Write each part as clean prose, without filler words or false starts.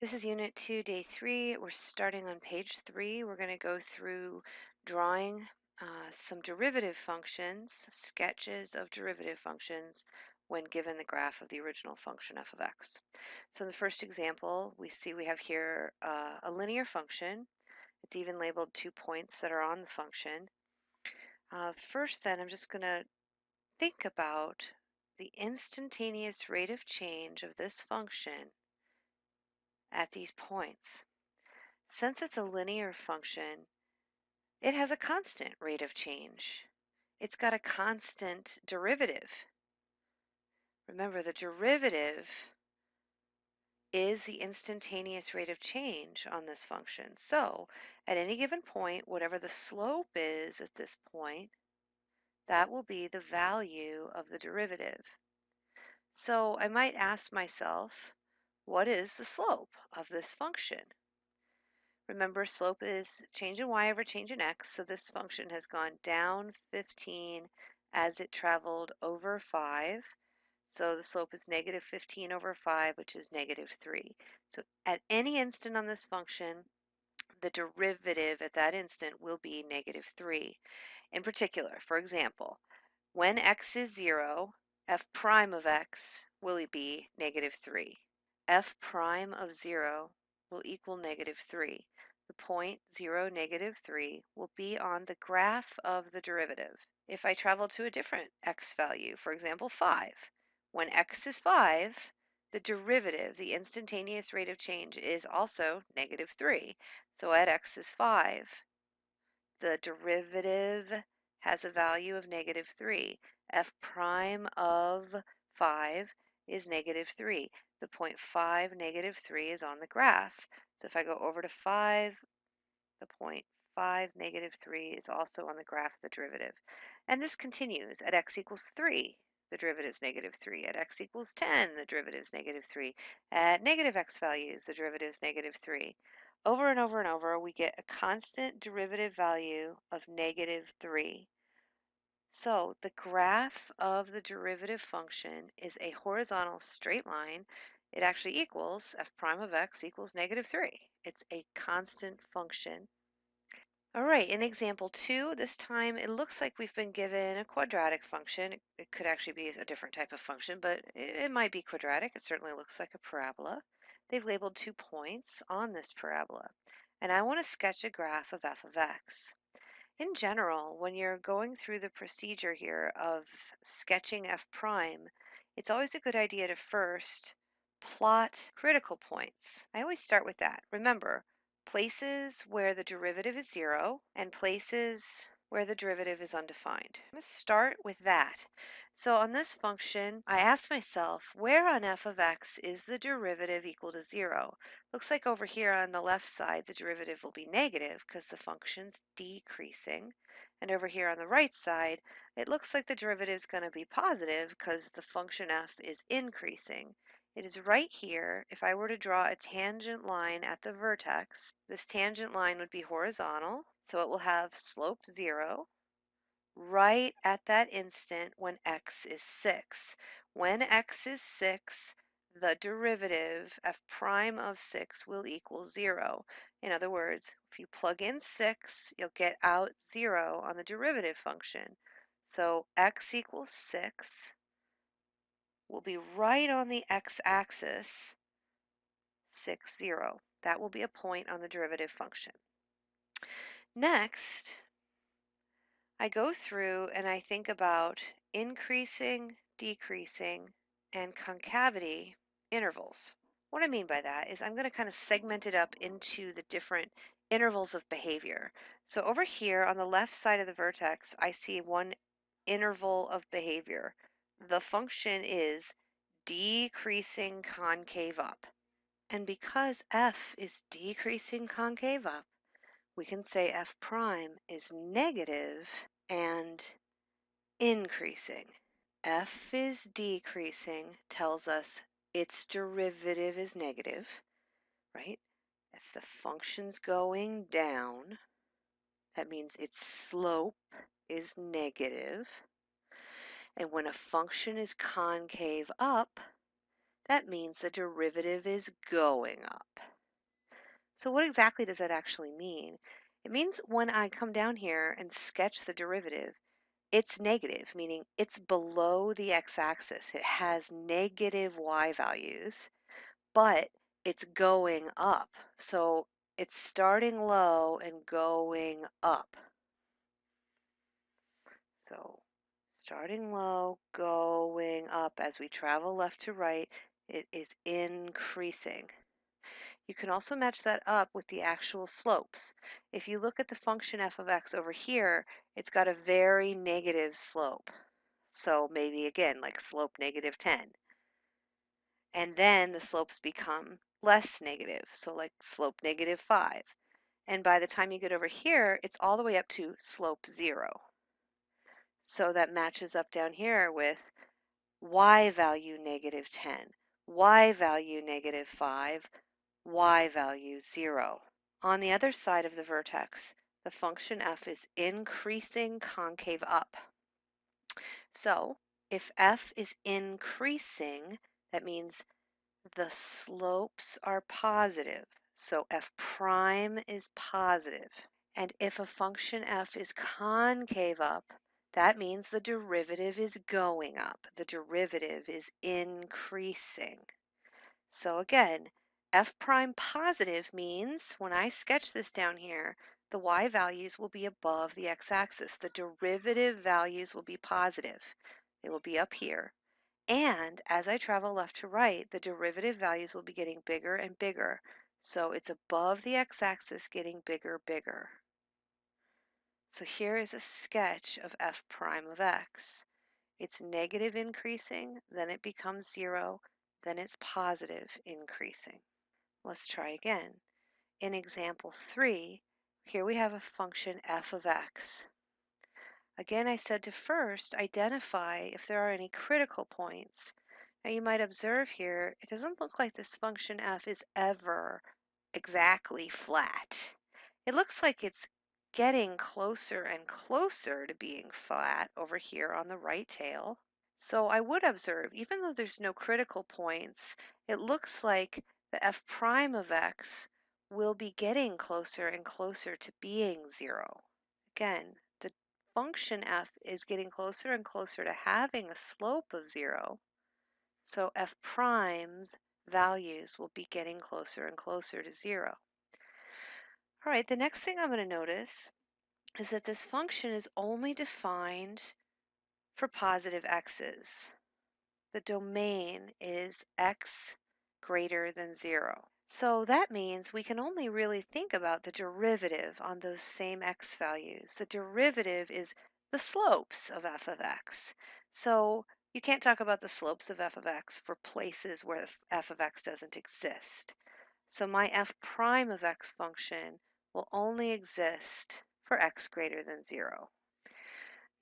This is Unit 2, Day 3. We're starting on page 3. We're going to go through drawing some derivative functions, sketches of derivative functions when given the graph of the original function f of x. So in the first example, we have here a linear function. It's even labeled 2 points that are on the function. First then, I'm just going to think about the instantaneous rate of change of this function at these points. Since it's a linear function, it has a constant rate of change. It's got a constant derivative. Remember, the derivative is the instantaneous rate of change on this function. So, at any given point, whatever the slope is at this point, that will be the value of the derivative. So, I might ask myself, what is the slope of this function? Remember, slope is change in y over change in x, so this function has gone down 15 as it traveled over 5. So the slope is negative 15 over 5, which is negative 3. So at any instant on this function, the derivative at that instant will be negative 3. In particular, for example, when x is 0, f prime of x will be negative 3. F prime of 0 will equal negative 3. The point 0, negative 3 will be on the graph of the derivative. If I travel to a different x value, for example 5, when x is 5, the derivative, the instantaneous rate of change, is also negative 3. So at x is 5, the derivative has a value of negative 3. F prime of 5 is negative 3. The point 5, negative 3 is on the graph. So if I go over to 5, the point 5, negative 3 is also on the graph of the derivative. And this continues. At x equals 3, the derivative is negative 3. At x equals 10, the derivative is negative 3. At negative x values, the derivative is negative 3. Over and over and over, we get a constant derivative value of negative 3. So the graph of the derivative function is a horizontal straight line. It actually equals f prime of x equals negative 3. It's a constant function. All right, in example 2, this time it looks like we've been given a quadratic function. It could actually be a different type of function, but it might be quadratic. It certainly looks like a parabola. They've labeled 2 points on this parabola, and I want to sketch a graph of f of x. In general, when you're going through the procedure here of sketching f prime, it's always a good idea to first plot critical points. I always start with that. Remember, places where the derivative is 0 and places where the derivative is undefined. I'm going to start with that. So on this function, I ask myself, where on f of x is the derivative equal to 0? Looks like over here on the left side, the derivative will be negative because the function's decreasing. And over here on the right side, it looks like the derivative is going to be positive because the function f is increasing. It is right here. If I were to draw a tangent line at the vertex, this tangent line would be horizontal, so it will have slope 0 right at that instant when x is 6. When x is 6, the derivative f prime of 6 will equal 0. In other words, if you plug in 6, you'll get out 0 on the derivative function. So x equals 6 will be right on the x-axis, 6, 0. That will be a point on the derivative function. Next, I go through and I think about increasing, decreasing, and concavity intervals. What I mean by that is I'm going to kind of segment it up into the different intervals of behavior. So over here on the left side of the vertex, I see one interval of behavior. The function is decreasing concave up. And because f is decreasing concave up, we can say f prime is negative and increasing. F is decreasing tells us its derivative is negative, right? If the function's going down, that means its slope is negative. And when a function is concave up, that means the derivative is going up. So what exactly does that actually mean? It means when I come down here and sketch the derivative, it's negative, meaning it's below the x-axis. It has negative y values, but it's going up. So it's starting low and going up. So starting low, going up as we travel left to right, it is increasing. You can also match that up with the actual slopes. If you look at the function f of x over here, it's got a very negative slope. So maybe again, like slope -10. And then the slopes become less negative, so like slope -5. And by the time you get over here, it's all the way up to slope 0. So that matches up down here with y value -10, y value -5, y value 0. On the other side of the vertex, the function f is increasing concave up. So if f is increasing, that means the slopes are positive. So f prime is positive. And if a function f is concave up, that means the derivative is going up. The derivative is increasing. So again, f prime positive means when I sketch this down here, the y values will be above the x-axis. The derivative values will be positive. They will be up here. And as I travel left to right, the derivative values will be getting bigger and bigger. So it's above the x-axis getting bigger, bigger. So here is a sketch of f prime of x. It's negative increasing, then it becomes 0, then it's positive increasing. Let's try again. In example 3, here we have a function f of x. Again, I said to first identify if there are any critical points. Now you might observe here, it doesn't look like this function f is ever exactly flat. It looks like it's getting closer and closer to being flat over here on the right tail. So I would observe, even though there's no critical points, it looks like the f prime of x will be getting closer and closer to being 0. Again, the function f is getting closer and closer to having a slope of 0, so f prime's values will be getting closer and closer to 0. All right, the next thing I'm going to notice is that this function is only defined for positive x's. The domain is x greater than 0. So that means we can only really think about the derivative on those same x values. The derivative is the slopes of f of x. So you can't talk about the slopes of f of x for places where f of x doesn't exist. So my f prime of x function will only exist for x greater than 0.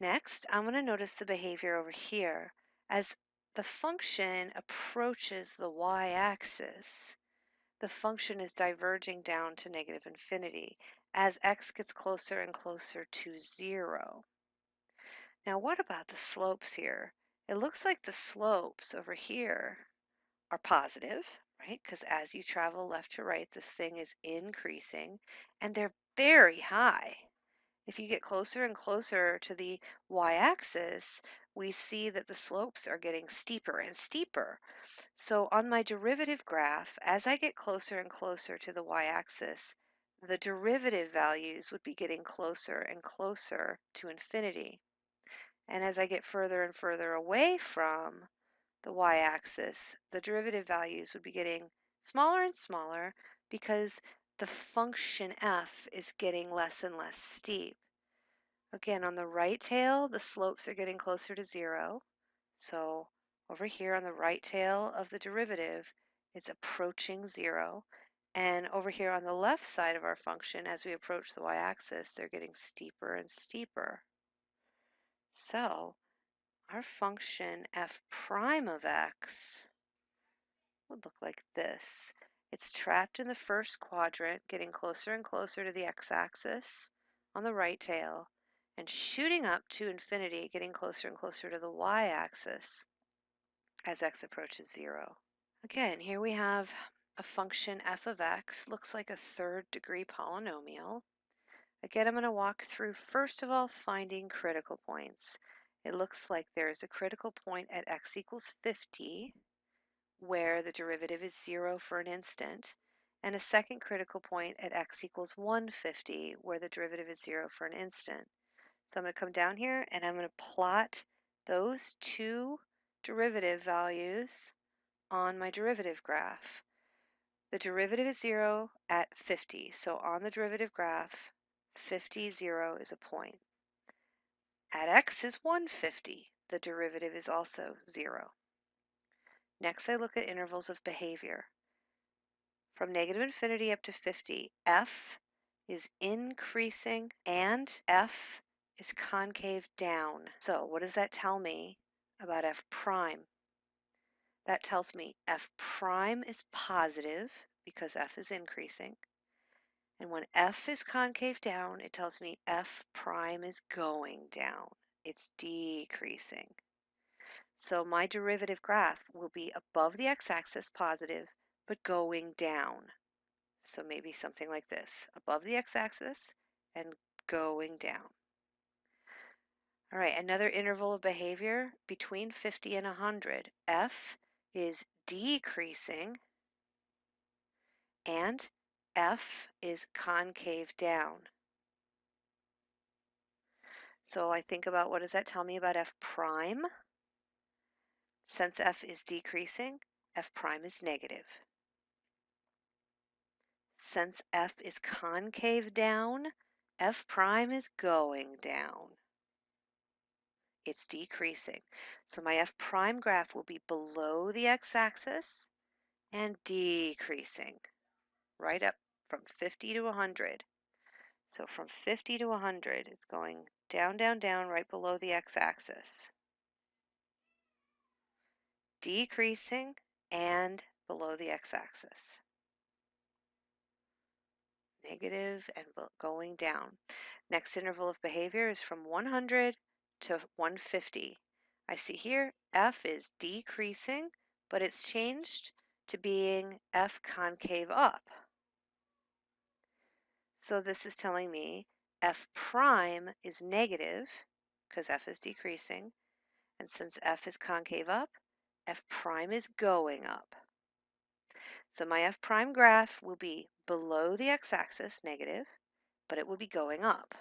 Next, I'm going to notice the behavior over here. As the function approaches the y-axis, the function is diverging down to -infinity as x gets closer and closer to 0. Now what about the slopes here? It looks like the slopes over here are positive, right? Because as you travel left to right, this thing is increasing, and they're very high. If you get closer and closer to the y-axis, we see that the slopes are getting steeper and steeper. So on my derivative graph, as I get closer and closer to the y-axis, the derivative values would be getting closer and closer to infinity. And as I get further and further away from the y-axis, the derivative values would be getting smaller and smaller because the function f is getting less and less steep. Again, on the right tail, the slopes are getting closer to 0. So over here on the right tail of the derivative, it's approaching 0. And over here on the left side of our function, as we approach the y-axis, they're getting steeper and steeper. So our function f prime of x would look like this. It's trapped in the first quadrant, getting closer and closer to the x-axis on the right tail, and shooting up to infinity, getting closer and closer to the y-axis as x approaches 0. Again, here we have a function f of x looks like a third-degree polynomial. Again, I'm going to walk through, first of all, finding critical points. It looks like there's a critical point at x equals 50, where the derivative is 0 for an instant, and a second critical point at x equals 150, where the derivative is 0 for an instant. So I'm going to come down here and I'm going to plot those two derivative values on my derivative graph. The derivative is 0 at 50, so on the derivative graph, 50, 0 is a point. At x is 150, the derivative is also 0. Next, I look at intervals of behavior. From negative infinity up to 50, f is increasing and f is concave down. So what does that tell me about f prime? That tells me f prime is positive because f is increasing. And when f is concave down, it tells me f prime is going down. It's decreasing. So my derivative graph will be above the x-axis positive, but going down. So maybe something like this, above the x-axis and going down. All right, another interval of behavior between 50 and 100. F is decreasing and F is concave down. So I think about, what does that tell me about F prime? Since F is decreasing, F prime is negative. Since F is concave down, F prime is going down. It's decreasing. So my F prime graph will be below the x-axis and decreasing right up from 50 to 100. So from 50 to 100, it's going down, down, down right below the x-axis. Decreasing and below the x-axis. Negative and going down. Next interval of behavior is from 100 to 150. I see here F is decreasing, but it's changed to being F concave up. So this is telling me F prime is negative because F is decreasing, and since F is concave up, F prime is going up. So my F prime graph will be below the x-axis, negative, but it will be going up.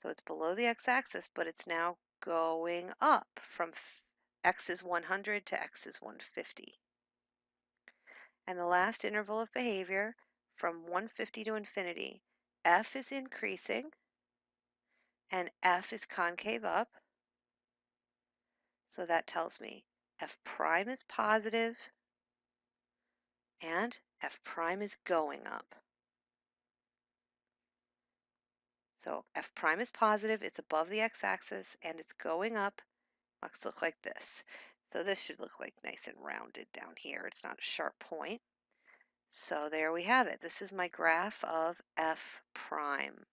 So it's below the x-axis, but it's now going up from x is 100 to x is 150. And the last interval of behavior, from 150 to infinity, f is increasing and f is concave up. So that tells me f prime is positive and f prime is going up. So f prime is positive, it's above the x-axis, and it's going up. Must look like this. So this should look like nice and rounded down here. It's not a sharp point. So there we have it. This is my graph of f prime.